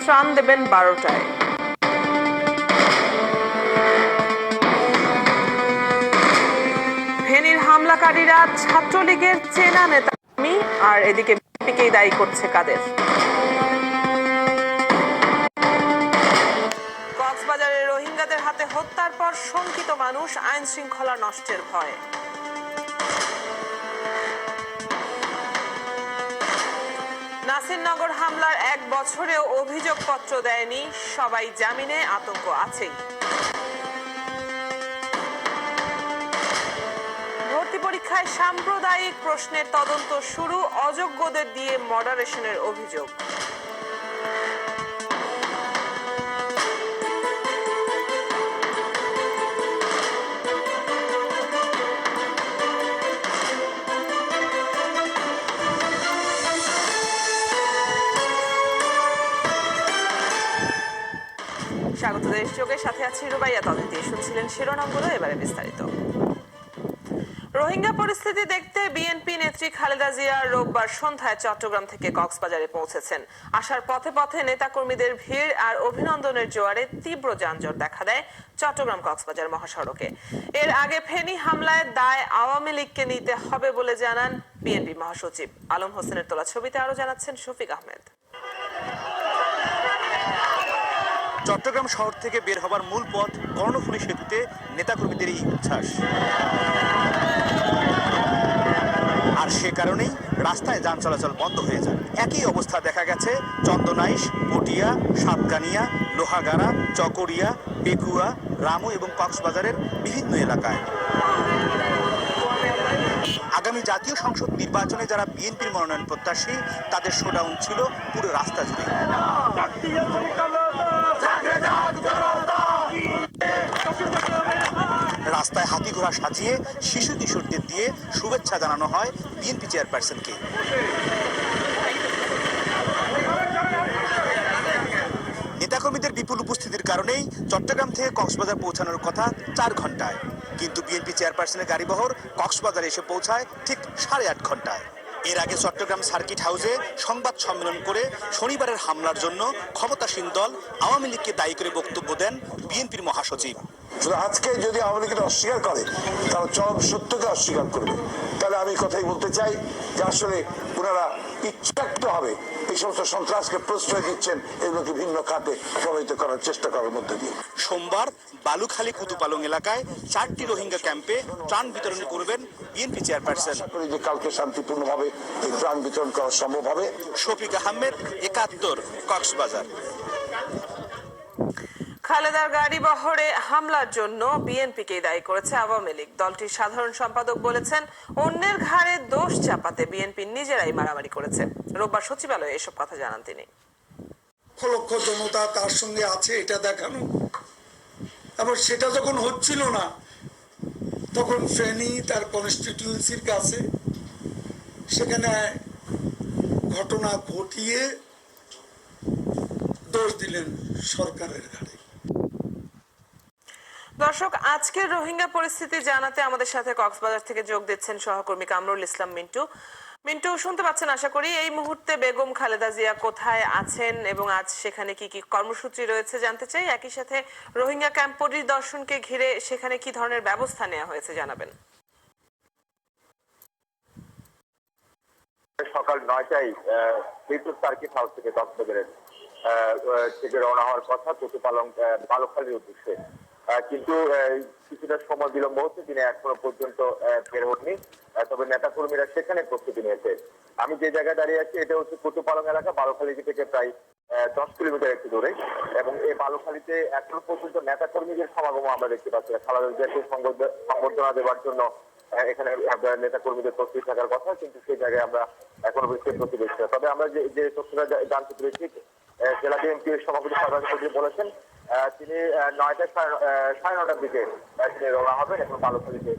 ত্রাণ দেবেন 12টায়। ফেনীর হামলাকারীরা ছাত্রলীগের চেনা নেতা, আর এদিকে বিএনপিকেই দায়ী করছে কাদের। কক্সবাজারে রোহিঙ্গাদের হাতে হত্যার পর শঙ্কিত মানুষ, আইন শৃঙ্খলা নষ্টের ভয়। নাসিরনগর হামলার 1 বছরেও অভিযোগপত্র দেয়নি, সবাই জামিনে, আতঙ্ক আছেই। ভর্তি পরীক্ষায় সাম্প্রদায়িক প্রশ্নের তদন্ত শুরু, অযোগ্যদের দিয়ে মডারেশনের অভিযোগ। স্বাগত দেশযোগের সাথে আছি রুবাইয়া তদন্তি। শুনছিলেন শিরোনামগুলো, এবারে বিস্তারিত। রোহিঙ্গা পরিস্থিতি দেখতে বিএনপি নেত্রী খালেদা জিয়া রোববার সন্ধ্যায় চট্টগ্রাম থেকে কক্সবাজারে পৌঁছেছেন। আসার পথে পথে নেতাকর্মীদের ভিড় আর অভিনন্দনের জোয়ারে তীব্র যানজট দেখা দেয় চট্টগ্রাম কক্সবাজার মহাসড়কে। এর আগে ফেনী হামলায় দায় আওয়ামী লীগকে নিতে হবে বলে জানান বিএনপি মহাসচিব। আলম হোসেনের তোলা ছবিতে আরো জানাচ্ছেন শফিক আহমেদ। চট্টগ্রাম শহর থেকে বের হবার মূল পথ কর্ণফুলী সেতুতে নেতাকর্মীদের এই উচ্ছ্বাস, আর সে কারণেই রাস্তায় যান চলাচল বন্ধ হয়ে যায়। একই অবস্থা দেখা গেছে চন্দনাইশ, পটিয়া, সাতকানিয়া, লোহাগাড়া, চকরিয়া, পেকুয়া, রামু এবং কক্সবাজারের বিভিন্ন এলাকায়। আগামী জাতীয় সংসদ নির্বাচনে যারা বিএনপির মনোনয়ন প্রত্যাশী, তাদের শোডাউন ছিল পুরো রাস্তা জুড়ে। রাস্তায় হাতি ঘোড়া সাজিয়ে শিশু কিশোরদের দিয়ে শুভেচ্ছা জানানো হয় বিএনপি চেয়ারপারসনকে। নেতাকর্মীদের বিপুল উপস্থিতির কারণেই চট্টগ্রাম থেকে কক্সবাজার পৌঁছানোর কথা 4 ঘন্টায়, কিন্তু বিএনপি চেয়ারপারসনের গাড়িবহর কক্সবাজারে এসে পৌঁছায় ঠিক 8.5 ঘন্টায়। এর আগে চট্টগ্রাম সার্কিট হাউসে সংবাদ সম্মেলন করে শনিবারের হামলার জন্য ক্ষমতাসীন দল আওয়ামী লীগকে দায়ী করে বক্তব্য দেন বিএনপির মহাসচিব। আজকে যদি আওয়ামী লীগকে অস্বীকার করে, তারা চরম সত্যকে অস্বীকার করবে। তাহলে আমি কথাই বলতে চাই যে আসলে ওনারা ইচ্ছাকৃত হবে এই সমস্ত সন্ত্রাসকে প্রশ্রয় দিচ্ছেন, এগুলোকে ভিন্ন খাতে প্রভাবিত করার চেষ্টা করার মধ্যে দিয়ে। সোমবার বালুখালী কুতুপালং এলাকায় 4টি রোহিঙ্গা ক্যাম্পে ত্রাণ বিতরণ করবেন বিএনপি চেয়ারপারসন। যে কালকে শান্তিপূর্ণভাবে এই ত্রাণ বিতরণ করা সম্ভব হবে। শফিক আহমেদ, 71, কক্সবাজার। খালেদার গাড়ি বহরে হামলার জন্য বিএনপিকেই দায়ী করেছে আওয়ামী লীগ। দলটির সাধারণ সম্পাদক বলেছেন, অন্যের ঘাড়ে দোষ চাপাতে বিএনপি নিজেরাই মারামারি করেছে। রোববার সচিবালয়ে এসব কথা জানান তিনি। লক্ষ লক্ষ জনতা তার সঙ্গে আছে এটা দেখানো, এবং সেটা যখন হচ্ছিল না, তখন ফেনী তার কনস্টিটিউয়েন্সির কাছে সেখানে ঘটনা ঘটিয়ে দোষ দিলেন সরকারের ঘাড়ে। দর্শক, আজকের রোহিঙ্গা পরিস্থিতি জানাতে আমাদের সাথে কক্সবাজার থেকে যোগ দিচ্ছেন সহকর্মী কামরুল ইসলাম মিন্টু। মিন্টু, শুনতে পাচ্ছেন আশা করি। এই মুহূর্তে বেগম খালেদা জিয়া কোথায় আছেন এবং আজ সেখানে কি কি কর্মসূচি রয়েছে জানতে চাই। একই সাথে রোহিঙ্গা ক্যাম্প পরিদর্শনকে ঘিরে সেখানে কি ধরনের ব্যবস্থা নেওয়া হয়েছে জানাবেন। সকাল 9টায় বিদ্যুৎ সার্কিট হাউস থেকে কক্সবাজারের থেকে রওনা হওয়ার কথা কুতুপালং বালুখালীর উদ্দেশ্যে, কিন্তু কিছুটা সময় বিলম্ব হচ্ছে, তিনি এখনো পর্যন্ত বের হননি। তবে নেতা কর্মীরা সেখানে প্রস্তুতি নিয়েছে। আমি যে জায়গায় দাঁড়িয়ে আছি এটা হচ্ছে কুতুপালং এলাকা, বালুখালী থেকে প্রায় 10 কিলোমিটার একটু দূরে, এবং এই বালুখালীতে এখনো পর্যন্ত নেতা কর্মীদের সমাগম আমরা দেখতে পাচ্ছি। খালেদা জিয়াকে সংবর্ধনা দেওয়ার জন্য এখানে নেতা কর্মীদের প্রস্তুতি থাকার কথা, কিন্তু সেই জায়গায় আমরা এখনো প্রস্তুতি দেখছি না। তবে আমরা যে তথ্যটা জানতে পেরেছি, জেলা বিএনপির সভাপতি সাধারণ বলেছেন তিনি 9টা সাড়ে 9টার দিকে তিনি রওনা হবেন এবং বালুখালীতে।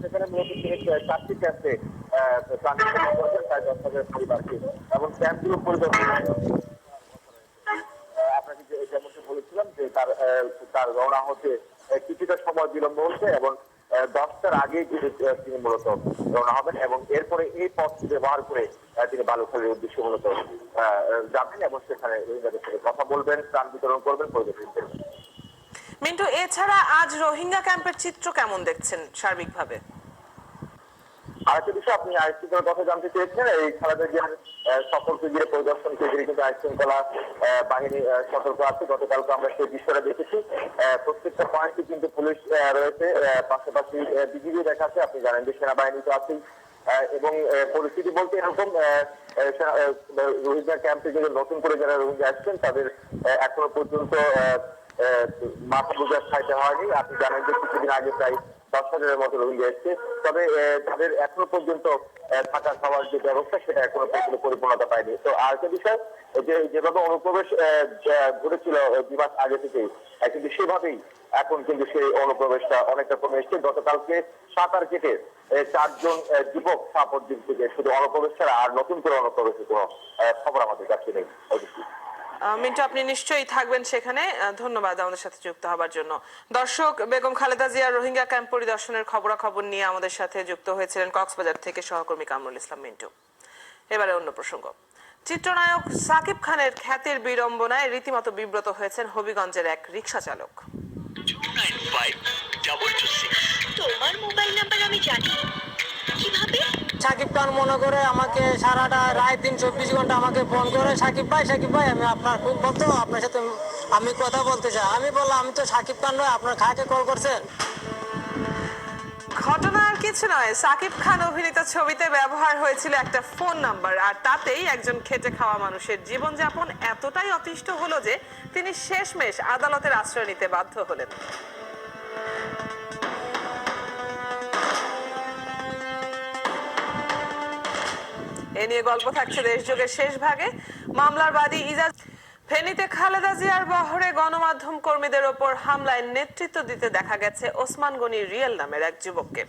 সেখানে মূলত তিনি 4টি ক্যাম্পে করেছেন প্রায় 10,000 পরিবারকে, এবং ক্যাম্পগুলো পরিদর্শন। আপনাকে যেমনটি বলেছিলাম যে তার রওনা হতে কিছুটা সময় বিলম্ব হচ্ছে, এবং 10টার আগে তিনি মূলত রওনা হবেন এবং এরপরে এই পথটি ব্যবহার করে তিনি বালুখালীর উদ্দেশ্যে মূলত যাবেন এবং সেখানে রোহিঙ্গাদের সাথে কথা বলবেন, ত্রাণ বিতরণ করবেন, পরিদর্শন করবেন। মিন্টু, এছাড়া আজ রোহিঙ্গা ক্যাম্পের চিত্র কেমন দেখছেন সার্বিকভাবে? আরেকটা বিষয় আপনি আইনশৃঙ্খলার কথা জানতে চেয়েছেন। এই খালেদা জিয়ার সফরকে ঘিরে, পরিদর্শনকে ঘিরে কিন্তু আইনশৃঙ্খলা বাহিনী সতর্ক আছে। গতকালকে আমরা সেই বিষয়টা দেখেছি। প্রত্যেকটা পয়েন্টে কিন্তু পুলিশ রয়েছে, পাশাপাশি বিজিবি দেখাচ্ছে। আপনি জানেন যে সেনাবাহিনী তো আছেই এবং পরিস্থিতি বলতে এরকম রোহিঙ্গা ক্যাম্পে যে নতুন করে যারা রোহিঙ্গা আসছেন তাদের এখনো পর্যন্ত মাথা বোঝা খাইতে হয়নি। আপনি জানেন যে কিছুদিন আগে প্রায় 10,000-এর মতো রোহিঙ্গা এসছে, তবে তাদের এখনো পর্যন্ত থাকা খাওয়ার যে ব্যবস্থা সেটা এখনো পর্যন্ত পরিপূর্ণতা পায়নি। তো আরেকটা বিষয় যে যেভাবে অনুপ্রবেশ ঘটেছিল 2 মাস আগে থেকেই, কিন্তু সেভাবেই এখন কিন্তু সেই অনুপ্রবেশটা অনেকটা কমে এসছে। গতকালকে সাঁতার কেটে 4 জন যুবক সাপদ্বীপ থেকে শুধু অনুপ্রবেশ ছাড়া আর নতুন করে অনুপ্রবেশের কোনো খবর আমাদের কাছে নেই। মিন্টু, আপনি নিশ্চয়ই থাকবেন সেখানে। ধন্যবাদ আমাদের সাথে যুক্ত হবার জন্য। দর্শক, বেগম খালেদা জিয়ার রোহিঙ্গা ক্যাম্প পরিদর্শনের খবরাখবর নিয়ে আমাদের সাথে যুক্ত হয়েছিলেন কক্সবাজার থেকে সহকর্মী কামরুল ইসলাম মিন্টু। এবারে অন্য প্রসঙ্গ। চিত্রনায়ক সাকিব খানের খ্যাতির বিড়ম্বনায় রীতিমতো বিব্রত হয়েছেন হবিগঞ্জের এক রিকশা চালক। 295 তোমার মোবাইল নাম্বার আমি জানি, কিভাবে? সাকিব খান মনে করে আমাকে সারাটা রাত দিন 24 ঘন্টা আমাকে ফোন করে, সাকিব ভাই আমি আপনার খুব ভক্ত, আপনার সাথে আমি কথা বলতে চাই। আমি বললাম আমি তো সাকিব খান নয়, আপনার খাকে কল করছেন। ঘটনা আর কিছু নয়, সাকিব খান অভিনীত ছবিতে ব্যবহার হয়েছিল একটা ফোন নাম্বার, আর তাতেই একজন খেটে খাওয়া মানুষের জীবনযাপন এতটাই অতিষ্ঠ হলো যে তিনি শেষমেশ আদালতের আশ্রয় নিতে বাধ্য হলেন। এ নিয়ে গল্প থাকছে দেশযোগের শেষ ভাগে। মামলার বাদী ইজাজ। ফেনীতে খালেদা জিয়ার বহরে গণমাধ্যম কর্মীদের ওপর হামলায় নেতৃত্ব দিতে দেখা গেছে ওসমান গনি রিয়েল নামের এক যুবককে।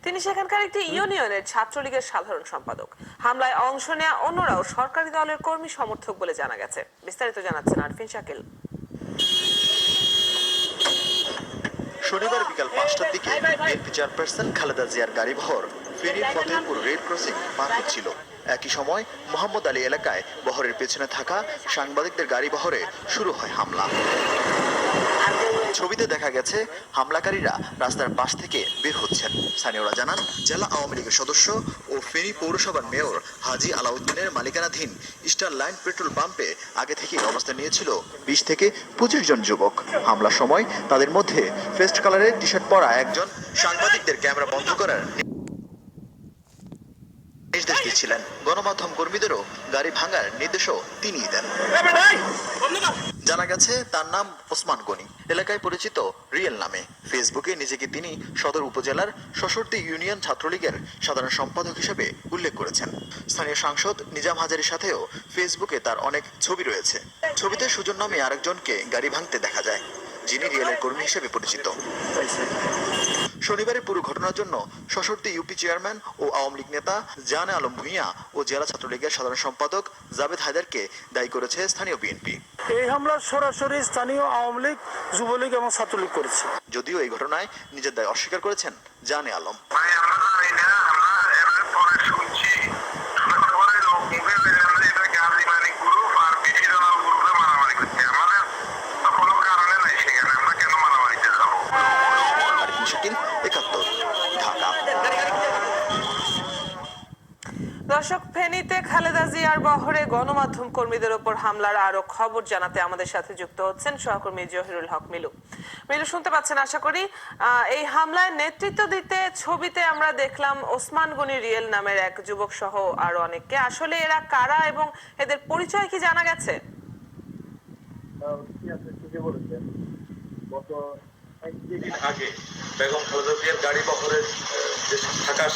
তিনি সেখানকার একটি ইউনিয়নের ছাত্রলীগের সাধারণ সম্পাদক। হামলায় অংশ নেওয়া অন্যরাও সরকারি দলের কর্মী সমর্থক বলে জানা গেছে। বিস্তারিত জানাচ্ছেন আরফিন শাকিল। শনিবার বিকাল 5টার দিকে বিএনপি চেয়ারপারসন খালেদা জিয়ার গাড়িবহর ফেনীর ফতেহপুর রেড ক্রসিং পার হচ্ছিল। একই সময় মোহাম্মদ আলী এলাকায় বহরের পেছনে থাকা সাংবাদিকদের গাড়িবহরে শুরু হয় হামলা। ছবিতে দেখা গেছে হামলাকারীরা রাস্তার পাশ থেকে বের হচ্ছেন। স্থানীয়রা জানান, জেলা আওয়ামী লীগের সদস্য ও ফেনী পৌরসভার মেয়র হাজি আলাউদ্দিনের মালিকানাধীন স্টার লাইন পেট্রোল পাম্পে আগে থেকেই অবস্থান নিয়েছিল 20 থেকে 25 জন যুবক। হামলার সময় তাদের মধ্যে ফেস্ট কালারের টি শার্ট পরা একজন সাংবাদিকদের ক্যামেরা বন্ধ করার নির্দেশ দিচ্ছিলেন। গণমাধ্যম কর্মীদেরও গাড়ি ভাঙার নির্দেশও তিনিই দেন। জানা গেছে তার নাম ওসমান গনি, এলাকায় পরিচিত রিয়েল নামে। ফেসবুকে নিজেকে তিনি সদর উপজেলার শশর্তি ইউনিয়ন ছাত্রলীগের সাধারণ সম্পাদক হিসেবে উল্লেখ করেছেন। স্থানীয় সাংসদ নিজাম হাজারীর সাথেও ফেসবুকে তার অনেক ছবি রয়েছে। ছবিতে সুজন নামে আরেকজনকে গাড়ি ভাঙতে দেখা যায়, যিনি রিয়েলের কর্মী হিসেবে পরিচিত। শনিবারের পুরো ঘটনার জন্য শশর্তি ইউপি চেয়ারম্যান ও আওয়ামী লীগ নেতা জানে আলম ভূঁইয়া ও জেলা ছাত্রলীগের সাধারণ সম্পাদক জাবেদ হায়দারকে দায়ী করেছে স্থানীয় বিএনপি। এই হামলা সরাসরি স্থানীয় আওয়ামী লীগ, যুবলীগ এবং ছাত্রলীগ করেছে। যদিও এই ঘটনায় নিজের দায় অস্বীকার করেছেন জানে আলম। দর্শক, ফেনীতে খালেদা জিয়ার বহরে গণমাধ্যম কর্মীদের ওপর হামলার আরো খবর জানাতে আমাদের সাথে যুক্ত হচ্ছেন সহকর্মী জহিরুল হক মিলু। মিলু, শুনতে পাচ্ছেন আশা করি। এই হামলায় নেতৃত্ব দিতে ছবিতে আমরা দেখলাম ওসমান গনি রিয়েল নামের এক যুবক সহ আরো অনেককে। আসলে এরা কারা এবং এদের পরিচয় কি জানা গেছে? গত 1 দিন আগে বেগম খালেদা জিয়ার গাড়ি বহরের থাকা